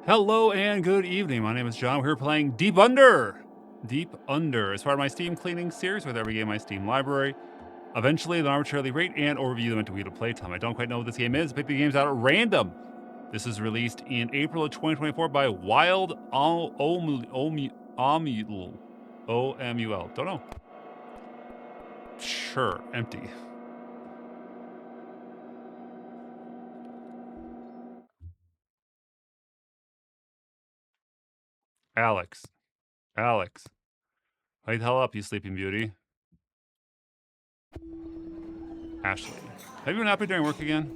Hello and good evening. My name is John. We're playing Deep Under. Deep Under is part of my Steam cleaning series with every game in my Steam library. Eventually, they'll arbitrarily rate and overview them into Wheel of Playtime. I don't quite know what this game is. Pick the games out at random. This is released in April of 2024 by Wild Omul. OMUL. Don't know. Sure. Empty. Alex. Wake the hell up, you sleeping beauty. Ashley. Have you been happy during work again?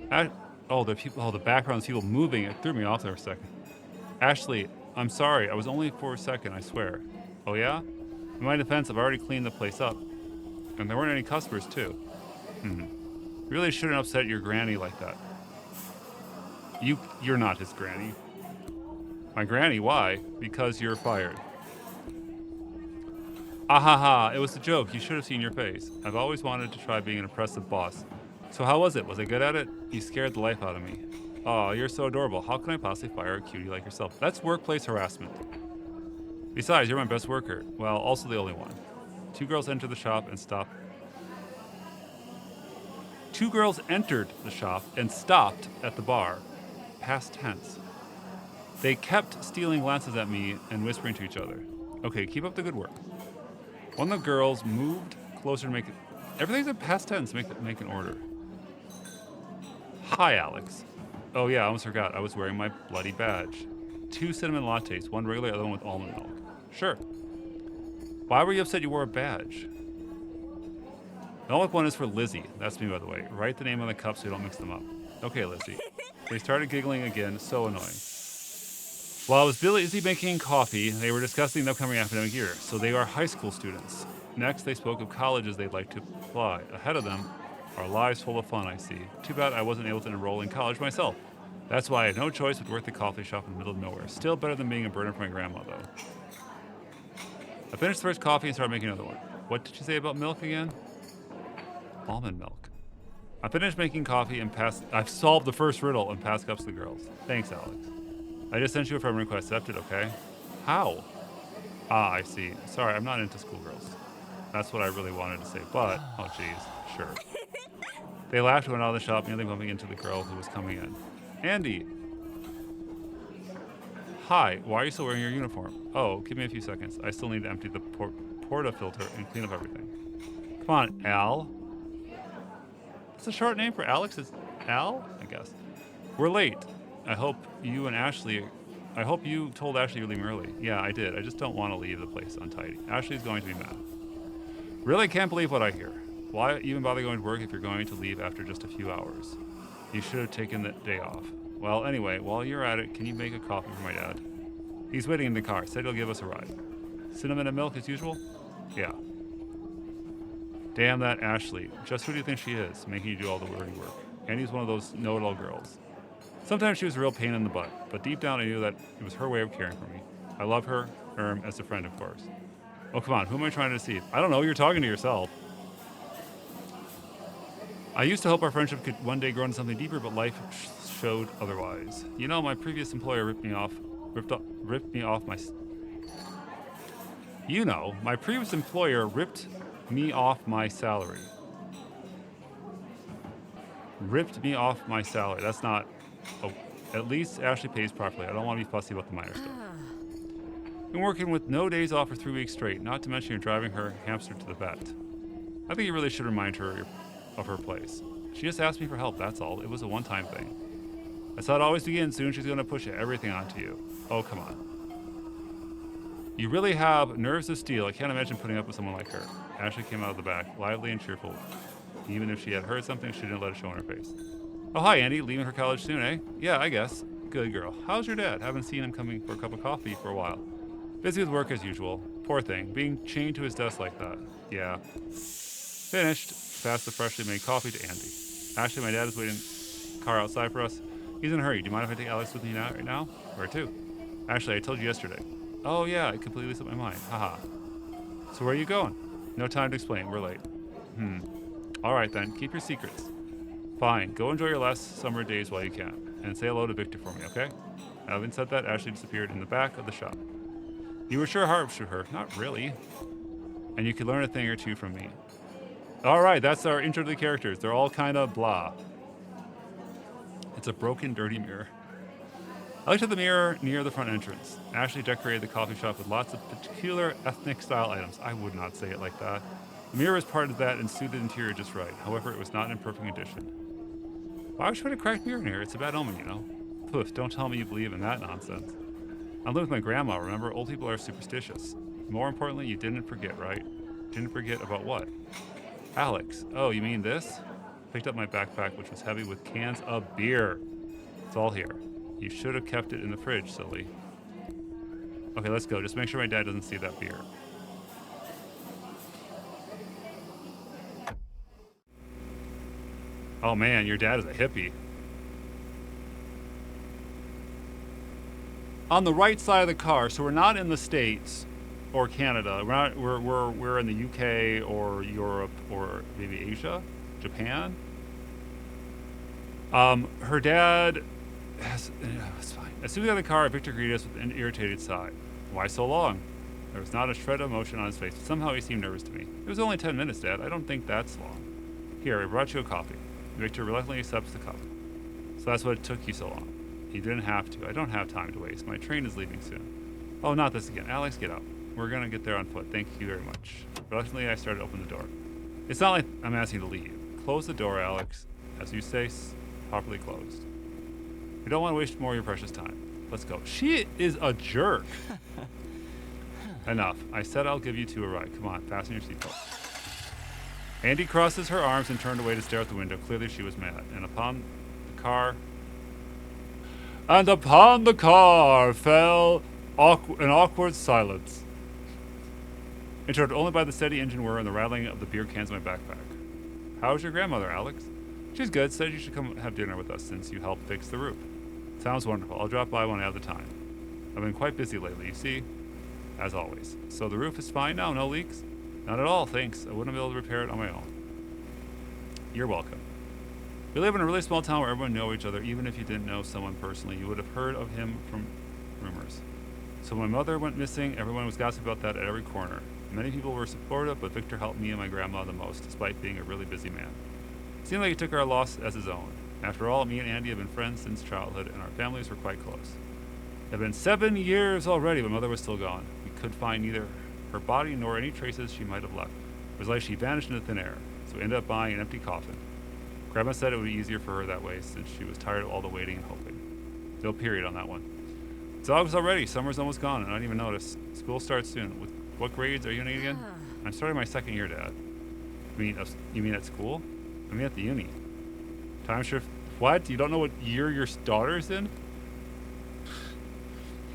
The background's people moving. It threw me off there for a second. Ashley, I'm sorry. I was only for a second, I swear. Oh, yeah? In my defense, I've already cleaned the place up. And there weren't any customers, too. You really shouldn't upset your granny like that. You're not his granny. My granny? Why? Because you're fired. Ahaha, it was a joke. You should have seen your face. I've always wanted to try being an impressive boss. So how was it? Was I good at it? You scared the life out of me. Oh, you're so adorable. How can I possibly fire a cutie like yourself? That's workplace harassment. Besides, you're my best worker. Well, also the only one. Two girls entered the shop and stopped at the bar. Past tense. They kept stealing glances at me and whispering to each other. Okay, keep up the good work. One of the girls moved closer to make it. Everything's in past tense. Make an order. Hi, Alex. Oh yeah, I almost forgot. I was wearing my bloody badge. 2 cinnamon lattes, one regular, other one with almond milk. Sure. Why were you upset you wore a badge? The only one is for Lizzie. That's me, by the way. Write the name on the cup so you don't mix them up. Okay, Lizzie. They started giggling again. So annoying. While I was busy making coffee, they were discussing the upcoming academic year, so they are high school students. Next, they spoke of colleges they'd like to apply. Ahead of them are lives full of fun, I see. Too bad I wasn't able to enroll in college myself. That's why I had no choice but work the coffee shop in the middle of nowhere. Still better than being a burden for my grandma, though. I finished the first coffee and started making another one. What did you say about milk again? Almond milk. I finished making coffee and I've solved the first riddle and passed cups to the girls. Thanks, Alex. I just sent you a friend request. Accepted, okay? How? Ah, I see. Sorry, I'm not into schoolgirls. That's what I really wanted to say, but... Oh, jeez. Sure. They laughed and went out of the shop, nearly bumping into the girl who was coming in. Andy! Hi, why are you still wearing your uniform? Oh, give me a few seconds. I still need to empty the portafilter and clean up everything. Come on, Al. It's a short name for Alex. Is Al? I guess. We're late. I hope you told Ashley you're leaving early. Yeah, I did. I just don't want to leave the place untidy. Ashley's going to be mad. Really can't believe what I hear. Why even bother going to work if you're going to leave after just a few hours? You should have taken the day off. Well, anyway, while you're at it, can you make a coffee for my dad? He's waiting in the car. Said he'll give us a ride. Cinnamon and milk as usual? Yeah. Damn that Ashley. Just who do you think she is, making you do all the dirty work? Andy's one of those know-it-all girls. Sometimes she was a real pain in the butt, but deep down I knew that it was her way of caring for me. I love her, as a friend, of course. Oh, come on, who am I trying to deceive? I don't know, you're talking to yourself. I used to hope our friendship could one day grow into something deeper, but life showed otherwise. You know, my previous employer ripped me off my salary. Ripped me off my salary. That's not... Oh, at least Ashley pays properly. I don't want to be fussy about the minor stuff. Been working with no days off for 3 weeks straight, not to mention you're driving her hamster to the vet. I think you really should remind her of her place. She just asked me for help, that's all. It was a one-time thing. That's how it always begins. Soon she's going to push everything onto you. Oh, come on. You really have nerves of steel. I can't imagine putting up with someone like her. Ashley came out of the back, lively and cheerful. Even if she had heard something, she didn't let it show on her face. Oh, hi, Andy. Leaving her college soon, eh? Yeah, I guess. Good girl. How's your dad? Haven't seen him coming for a cup of coffee for a while. Busy with work as usual. Poor thing. Being chained to his desk like that. Yeah. Finished. Passed the freshly made coffee to Andy. Ashley, my dad is waiting in the car outside for us. He's in a hurry. Do you mind if I take Alex with me right now? Where to? Ashley, I told you yesterday. Oh, yeah. It completely slipped my mind. Haha. So where are you going? No time to explain. We're late. All right, then. Keep your secrets. Fine, go enjoy your last summer days while you can. And say hello to Victor for me, okay? Having said that, Ashley disappeared in the back of the shop. You were sure harps with her. Not really. And you could learn a thing or two from me. Alright, that's our intro to the characters. They're all kind of blah. It's a broken, dirty mirror. I looked at the mirror near the front entrance. Ashley decorated the coffee shop with lots of peculiar ethnic style items. I would not say it like that. The mirror was part of that and suited the interior just right. However, it was not in perfect condition. Why would you put a cracked mirror in here? It's a bad omen, you know. Poof, don't tell me you believe in that nonsense. I lived with my grandma, remember? Old people are superstitious. More importantly, you didn't forget, right? Didn't forget about what? Alex. Oh, you mean this? Picked up my backpack, which was heavy with cans of beer. It's all here. You should have kept it in the fridge, silly. Okay, let's go. Just make sure my dad doesn't see that beer. Oh man, your dad is a hippie. On the right side of the car, so we're not in the States or Canada. We're in the UK or Europe or maybe Asia, Japan. Her dad has, it's fine. As soon as we got in the car, Victor greeted us with an irritated sigh. Why so long? There was not a shred of emotion on his face, but somehow he seemed nervous to me. It was only 10 minutes, Dad. I don't think that's long. Here, I brought you a coffee. Victor reluctantly accepts the cup. So that's what it took you so long. You didn't have to. I don't have time to waste. My train is leaving soon. Oh, not this again. Alex, get out. We're gonna get there on foot. Thank you very much. Reluctantly, I started to open the door. It's not like I'm asking you to leave. Close the door, Alex. As you say, properly closed. We don't want to waste more of your precious time. Let's go. She is a jerk. Enough. I said I'll give you two a ride. Come on, fasten your seatbelt. Andy crosses her arms and turned away to stare out the window. Clearly she was mad. And upon the car fell an awkward silence, interrupted only by the steady engine whir and the rattling of the beer cans in my backpack. How's your grandmother, Alex? She's good. Said you should come have dinner with us since you helped fix the roof. Sounds wonderful. I'll drop by when I have the time. I've been quite busy lately, you see, as always. So the roof is fine now? No leaks? Not at all, thanks. I wouldn't be able to repair it on my own. You're welcome. We live in a really small town where everyone knows each other. Even if you didn't know someone personally, you would have heard of him from rumors. So when my mother went missing, everyone was gossiping about that at every corner. Many people were supportive, but Victor helped me and my grandma the most, despite being a really busy man. It seemed like he took our loss as his own. After all, me and Andy have been friends since childhood, and our families were quite close. It had been 7 years already, but Mother was still gone. We could find neither her body nor any traces she might have left. It was like she vanished into thin air, so we ended up buying an empty coffin. Grandma said it would be easier for her that way, since she was tired of all the waiting and hoping. No period on that one. It's August already. Summer's almost gone, and I don't even notice. School starts soon. What grades are you in again? I'm starting my second year, Dad. You mean at school? I mean at the uni. Time shift. What? You don't know what year your daughter's in?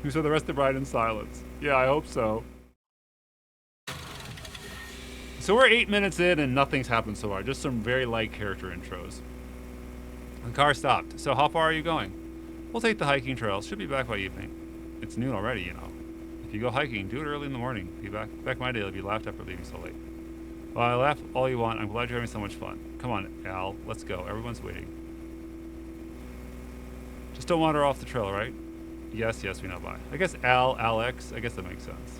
You saw the rest of the bride in silence. Yeah, I hope so. So we're 8 minutes in and nothing's happened so far. Just some very light character intros. The car stopped. So how far are you going? We'll take the hiking trail. Should be back by evening. It's noon already, you know. If you go hiking, do it early in the morning. Be back my day, you'll be laughed at for leaving so late. Well, I laugh all you want. I'm glad you're having so much fun. Come on, Al. Let's go. Everyone's waiting. Just don't wander off the trail, right? Yes, we know by. I guess Alex. I guess that makes sense.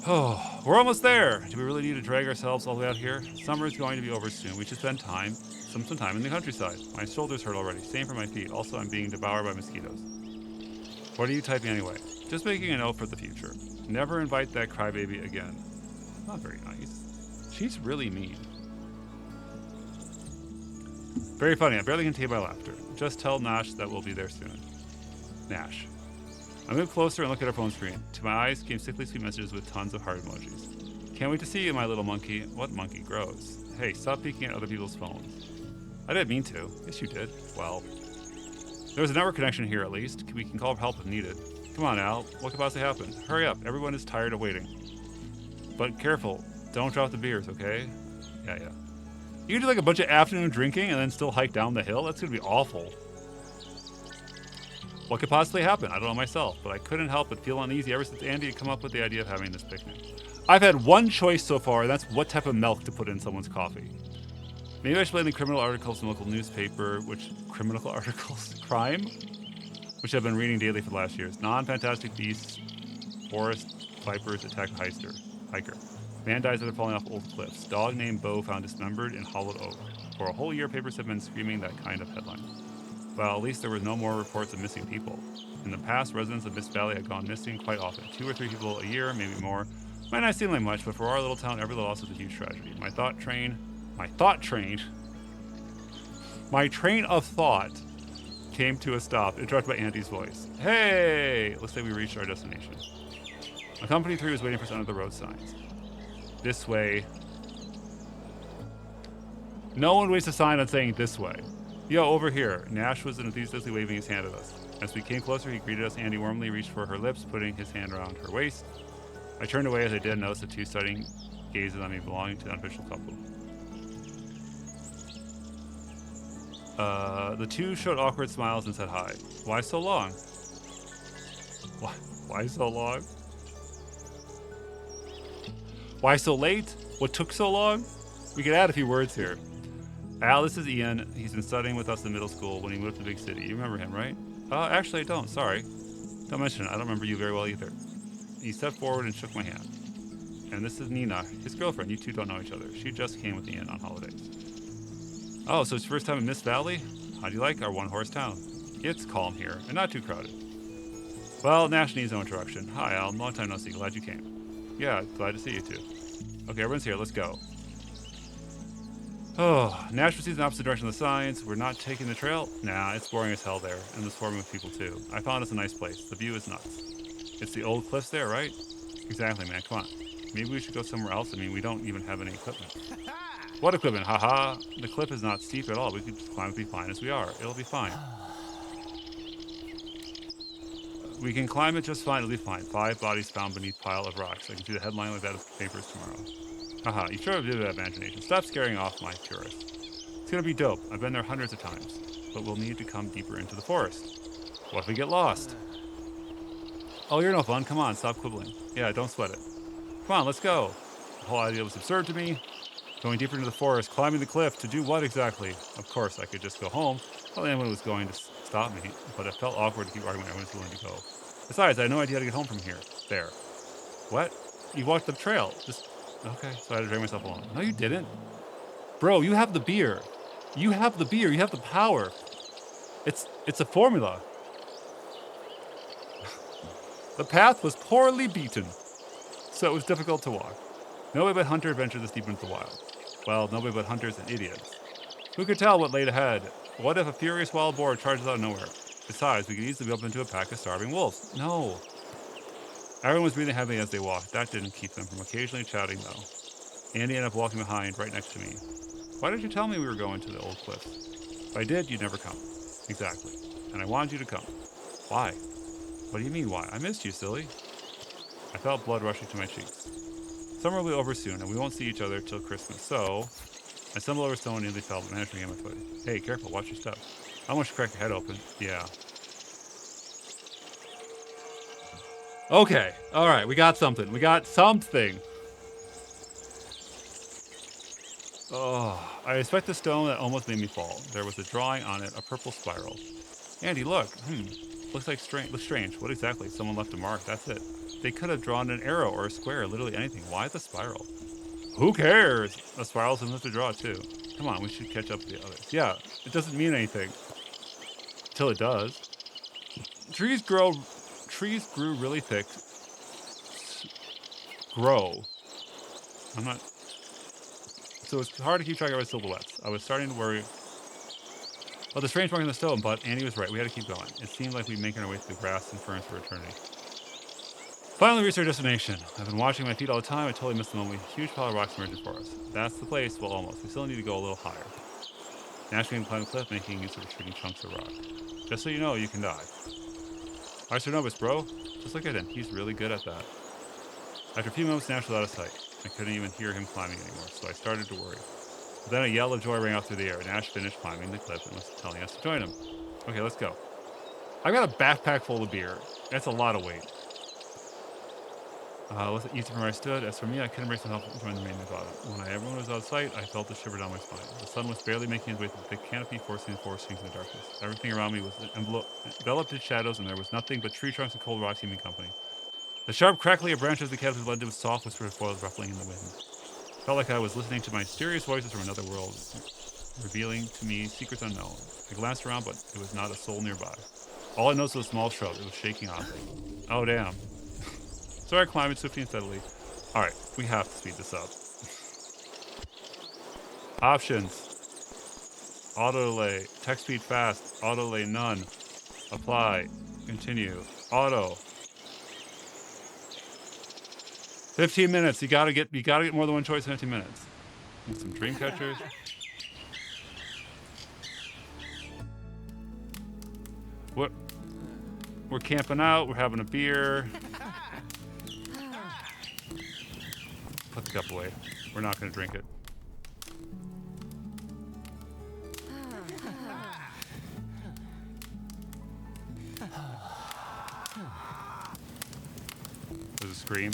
Oh, we're almost there. Do we really need to drag ourselves all the way out here? Summer is going to be over soon. We should spend some time in the countryside. My shoulders hurt already. Same for my feet. Also, I'm being devoured by mosquitoes. What are you typing anyway? Just making a note for the future. Never invite that crybaby again. Not very nice. She's really mean. Very funny. I barely contain my laughter. Just tell Nash that we'll be there soon. Nash. I moved closer and looked at her phone screen. To my eyes came sickly sweet messages with tons of heart emojis. Can't wait to see you, my little monkey. What monkey grows? Hey, stop peeking at other people's phones. I didn't mean to. Yes, you did. Well, there's a network connection here at least. We can call for help if needed. Come on, Al. What could possibly happen? Hurry up. Everyone is tired of waiting. But careful. Don't drop the beers, okay? Yeah. You can do like a bunch of afternoon drinking and then still hike down the hill? That's going to be awful. What could possibly happen? I don't know myself, but I couldn't help but feel uneasy ever since Andy had come up with the idea of having this picnic. I've had one choice so far, and that's what type of milk to put in someone's coffee. Maybe I should blame the criminal articles in the local newspaper, criminal articles? Crime? Which I've been reading daily for the last years. Non-fantastic beasts, forest vipers attack hiker. Man dies after falling off old cliffs. Dog named Bo found dismembered in hollowed oak. For a whole year, papers have been screaming that kind of headline. Well, at least there were no more reports of missing people. In the past, residents of Mist Valley had gone missing quite often. 2 or 3 people a year, maybe more. Might not seem like much, but for our little town, every little loss is a huge tragedy. My train of thought came to a stop, interrupted by Andy's voice. Hey! Looks like we reached our destination. My company 3 was waiting for us under the road signs. This way. No one wastes a sign on saying this way. Yo, over here. Nash was enthusiastically waving his hand at us. As we came closer, he greeted us. Andy warmly reached for her lips, putting his hand around her waist. I turned away as I did notice the 2 studying gazes on me belonging to the unofficial couple. The 2 showed awkward smiles and said hi. Why so long? Why so long? Why so late? What took so long? We could add a few words here. Al, this is Ian. He's been studying with us in middle school when he moved to the big city. You remember him, right? Actually, I don't. Sorry. Don't mention it. I don't remember you very well either. He stepped forward and shook my hand. And this is Nina, his girlfriend. You 2 don't know each other. She just came with Ian on holidays. Oh, so it's first time in Mist Valley? How do you like our one-horse town? It's calm here, and not too crowded. Well, Nash needs no introduction. Hi, Al. Long time no see. Glad you came. Yeah, glad to see you too. Okay, everyone's here. Let's go. Oh, Nash proceeds in the opposite direction of the signs. We're not taking the trail? Nah, it's boring as hell there, and there's swarming with people too. I found us a nice place. The view is nuts. It's the old cliffs there, right? Exactly, man. Come on. Maybe we should go somewhere else. I mean, we don't even have any equipment. What equipment? Haha. The cliff is not steep at all. We could just climb and be fine as we are. It'll be fine. We can climb it just fine. It'll be fine. 5 bodies found beneath pile of rocks. I can see the headline like that of papers tomorrow. Haha, you sure have a bit of imagination. Stop scaring off my purist. It's gonna be dope. I've been there hundreds of times. But we'll need to come deeper into the forest. What if we get lost? Oh, you're no fun. Come on, stop quibbling. Yeah, don't sweat it. Come on, let's go. The whole idea was absurd to me. Going deeper into the forest, climbing the cliff, to do what exactly? Of course, I could just go home. Well, anyone was going to stop me, but it felt awkward to keep arguing when everyone's willing to go. Besides, I had no idea how to get home from here. There. What? You walked the trail. Just... Okay, so I had to drag myself along. No, you didn't. Bro, you have the beer. You have the beer. You have the power. It's a formula. The path was poorly beaten, so it was difficult to walk. Nobody but Hunter ventured this deep into the wild. Well, nobody but hunters and idiots. Who could tell what lay ahead? What if a furious wild boar charges out of nowhere? Besides, we could easily bump into a pack of starving wolves. No. Everyone was breathing heavily as they walked. That didn't keep them from occasionally chatting, though. Andy ended up walking behind, right next to me. Why did you tell me we were going to the old cliffs? If I did, you'd never come. Exactly. And I wanted you to come. Why? What do you mean, why? I missed you, silly. I felt blood rushing to my cheeks. Summer will be over soon, and we won't see each other till Christmas, so... I stumbled over stone and nearly fell, but managed to regain my foot. Hey, careful, watch your step. I almost cracked your head open. Yeah. Okay, alright, we got something. We got something! Oh, I inspected the stone that almost made me fall. There was a drawing on it, a purple spiral. Andy, look. Looks strange. What exactly? Someone left a mark, that's it. They could have drawn an arrow or a square, literally anything. Why the spiral? Who cares? A spiral's enough to draw too. Come on, we should catch up to the others. Yeah, it doesn't mean anything. Till it does. Trees grew really thick. So it's hard to keep track of our silhouettes. I was starting to worry about the strange mark in the stone, but Andy was right. We had to keep going. It seemed like we'd be making our way through the grass and ferns for eternity. Finally reached our destination. I've been watching my feet all the time. I totally missed the moment. A huge pile of rocks emerged for us. That's the place. Well, almost. We still need to go a little higher. Nash can climb the cliff, making use of retreating chunks of rock. Just so you know, you can die. Why Nobis, bro? Just look at him. He's really good at that. After a few moments, Nash was out of sight. I couldn't even hear him climbing anymore, so I started to worry. But then a yell of joy rang out through the air. Nash finished climbing the cliff and was telling us to join him. Okay, let's go. I got a backpack full of beer. That's a lot of weight. Wasn't easy from where I stood. As for me, I couldn't brace myself and join the main bottom. When everyone was out of sight, I felt a shiver down my spine. The sun was barely making its way through the thick canopy, forcing the forest into the darkness. Everything around me was enveloped in shadows, and there was nothing but tree trunks and cold rocks keeping company. The sharp crackling of branches the canopy blended with soft whisper of foils ruffling in the wind. Felt like I was listening to mysterious voices from another world, revealing to me secrets unknown. I glanced around, but it was not a soul nearby. All I noticed was a small shrub. It was shaking oddly. Oh, damn. So I climbed swiftly and steadily. Alright, we have to speed this up. Options. Auto delay. Text speed fast. Auto delay none. Apply. Continue. Auto. 15 minutes. You gotta get more than one choice in 15 minutes. And some dream catchers. We're camping out. We're having a beer. Put the cup away. We're not gonna drink it. There's a scream.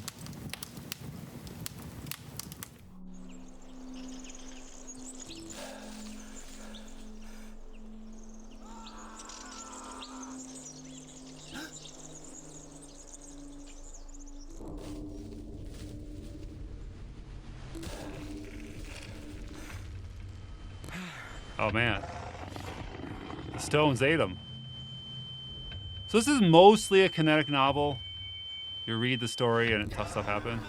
Oh man. The stones ate him. So this is mostly a kinetic novel. You read the story and tough stuff happens.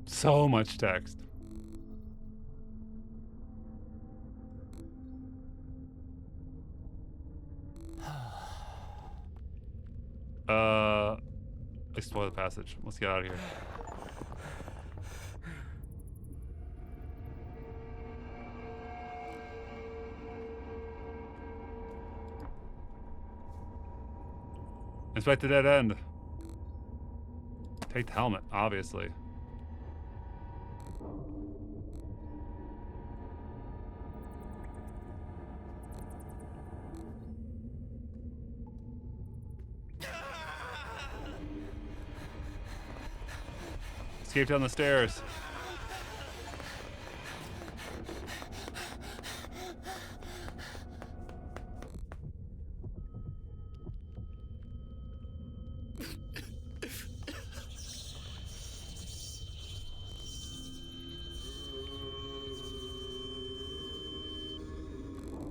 So much text. Explore the passage. Let's get out of here. Inspect the dead end. Take the helmet, obviously. Escape down the stairs.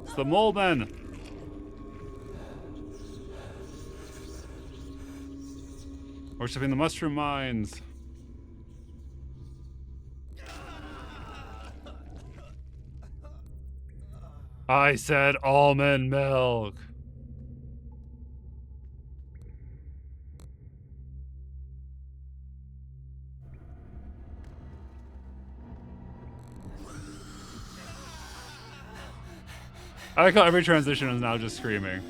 It's the mole men. Worshipping the mushroom mines. I said almond milk. I like how every transition is now just screaming.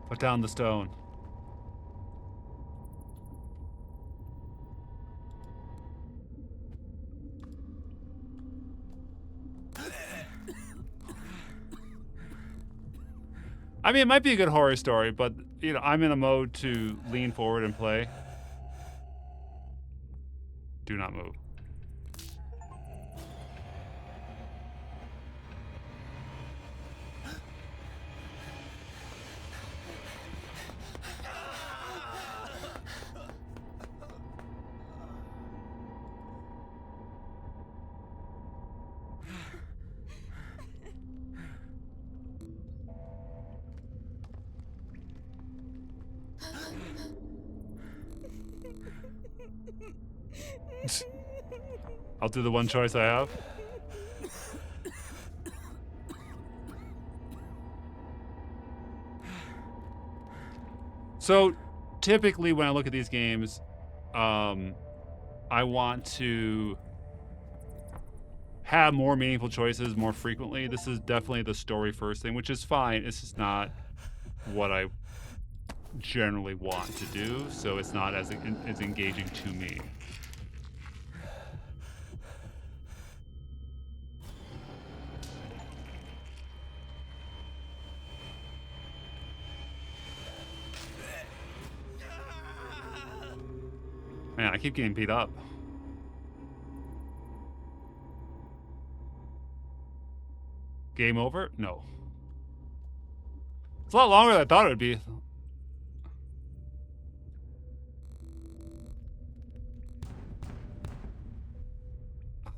Put down the stone. I mean, it might be a good horror story, but, you know, I'm in a mode to lean forward and play. Do not move. I'll do the one choice I have. So, typically when I look at these games, I want to have more meaningful choices more frequently. This is definitely the story first thing, which is fine. It's just not what I generally want to do, so it's not as engaging to me. Man, I keep getting beat up. Game over? No. It's a lot longer than I thought it would be.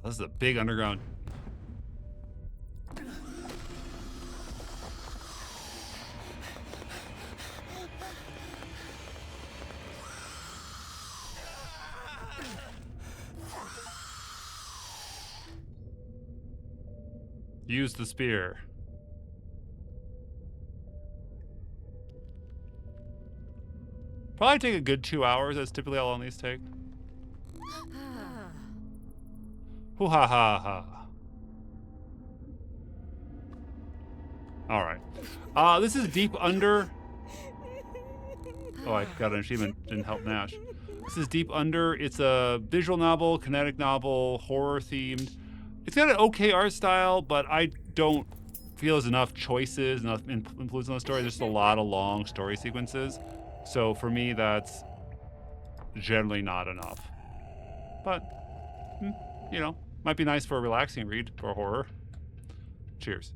This is a big underground. Use the spear. Probably take a good 2 hours. That's typically how long these take. Hoo ha ha ha. All right. This is Deep Under. Oh, I got an achievement. Didn't help Nash. This is Deep Under. It's a visual novel, kinetic novel, horror themed. It's got an okay art style, but I don't feel there's enough choices, enough influence on the story. There's just a lot of long story sequences. So for me, that's generally not enough. But, you know, might be nice for a relaxing read for horror. Cheers.